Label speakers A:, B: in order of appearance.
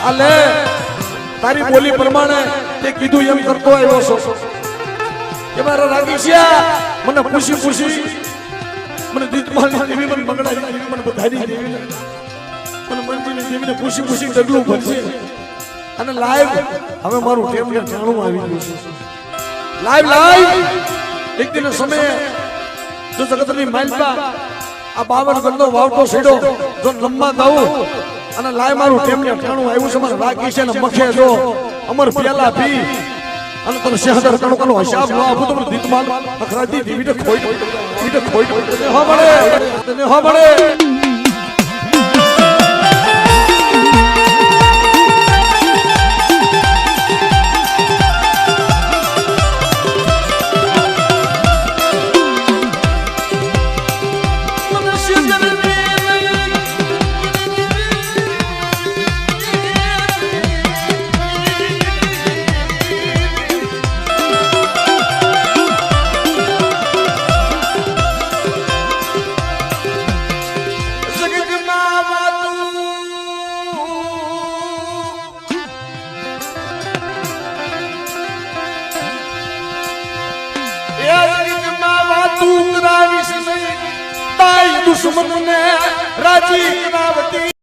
A: આલે તારી બોલી પ્રમાણે તે કીધું એમ કરતો આવ્યો છો કે મારા રાગીશિયા મને પૂછી મને દીતમાલની દેવી મને મંગળાની દેવી મને બધાની દેવી મને મંજીની દેવીને પૂછી ડગલું ભરશે અને લાઈવ હવે મારું ટેમને જાણવું આવી ગયું છે લાઈવ એક દિન સમયે જો જગતની માલપા આ 52 ગણનો વાવટો છેડો જો લંબા દાવું અને લાય મારું ટેમને જાણવું આવ્યું છે મને રાગીશિયા ને મખે જો અમર પેલા પી અને તને શહેદર કણકનો હિસાબ ન આપું તો દીતમાલ અખરાતી દેવીને ખોઈ તને હો મળે दुश्मन ने राजी करावती